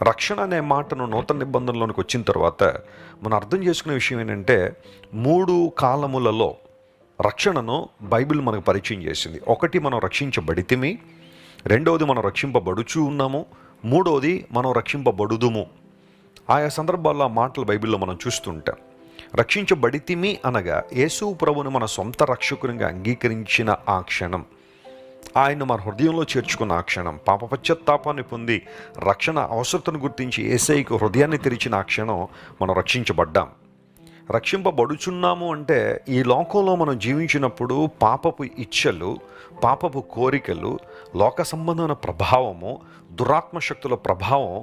రక్షణ అనే మాటను నూతన నిబంధనలోనికి వచ్చిన తర్వాత మనం అర్థం చేసుకునే విషయం ఏంటంటే 3 కాలములలో రక్షణను బైబిల్ మనకు పరిచయం చేసింది. ఒకటి, మనం రక్షించబడితిమి. రెండవది, మనం రక్షింపబడుచు ఉన్నాము. మూడవది, మనం రక్షింపబడుదుము. ఆయా సందర్భాల్లో ఆ మాటలు బైబిల్లో మనం చూస్తుంటాం. రక్షించబడితిమి అనగా యేసు ప్రభువుని మన సొంత రక్షకునిగా అంగీకరించిన ఆ క్షణం, ఆయన మన హృదయంలో చేర్చుకున్న ఆ క్షణం, పాప పశ్చాత్తాపాన్ని పొంది రక్షణ అవసరతను గుర్తించి యేసయ్యకు హృదయాన్ని తెరిచిన ఆ క్షణం మనం రక్షించబడ్డాం. రక్షింపబడుచున్నాము అంటే ఈ లోకంలో మనం జీవించినప్పుడు పాపపు ఇచ్ఛలు, పాపపు కోరికలు, లోక సంబంధమైన ప్రభావము, దురాత్మ శక్తుల ప్రభావం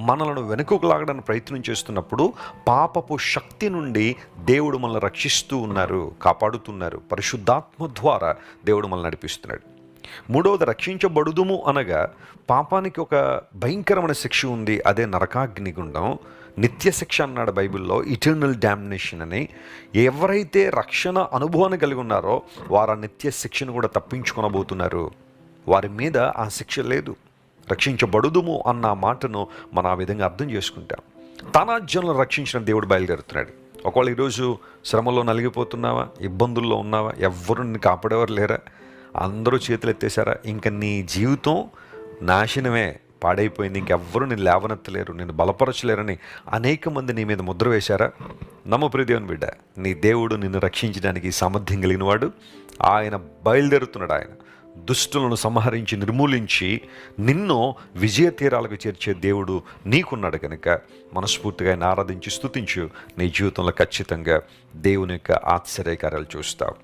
మనలను వెనుకకు లాగడానికి ప్రయత్నం చేస్తున్నప్పుడు పాపపు శక్తి నుండి దేవుడు మనల్ని రక్షిస్తూ ఉన్నారు, కాపాడుతున్నారు. పరిశుద్ధాత్మ ద్వారా దేవుడు మనల్ని నడిపిస్తున్నాడు. మూడవది, రక్షించబడుదుము అనగా పాపానికి ఒక భయంకరమైన శిక్ష ఉంది, అదే నరకాగ్నిగుండం, నిత్య శిక్ష అన్నాడు బైబిల్లో, ఇటర్నల్ డామినేషన్ అని. ఎవరైతే రక్షణ అనుభవాన్ని కలిగి ఉన్నారో వారు ఆ నిత్య శిక్షను కూడా తప్పించుకొనబోతున్నారు. వారి మీద ఆ శిక్ష లేదు. రక్షించబడుదుము అన్న మాటను మనం ఆ విధంగా అర్థం చేసుకుంటాం. తన జనులను రక్షించిన దేవుడు బయలుదేరుతున్నాడు. ఒకవేళ ఈరోజు శ్రమలో నలిగిపోతున్నావా, ఇబ్బందుల్లో ఉన్నావా, ఎవ్వరు నిన్ను కాపాడేవారు లేరా, అందరూ చేతులు ఎత్తేసారా, ఇంక నీ జీవితం నాశనమే, పాడైపోయింది, ఇంకెవ్వరూ నేను లేవనెత్తలేరు, నేను బలపరచలేరని అనేక మంది నీ మీద ముద్ర వేశారా? నమ్మ ప్రియ దేవుని బిడ్డ, నీ దేవుడు నిన్ను రక్షించడానికి సామర్థ్యం కలిగిన వాడు. ఆయన బయలుదేరుతున్నాడు. ఆయన దుష్టులను సంహరించి నిర్మూలించి నిన్ను విజయ తీరాలకు చేర్చే దేవుడు నీకున్నాడు కనుక మనస్ఫూర్తిగా ఆయన ఆరాధించి స్తుతించు. నీ జీవితంలో ఖచ్చితంగా దేవుని యొక్క ఆశ్చర్యకార్యాలు చూస్తావు.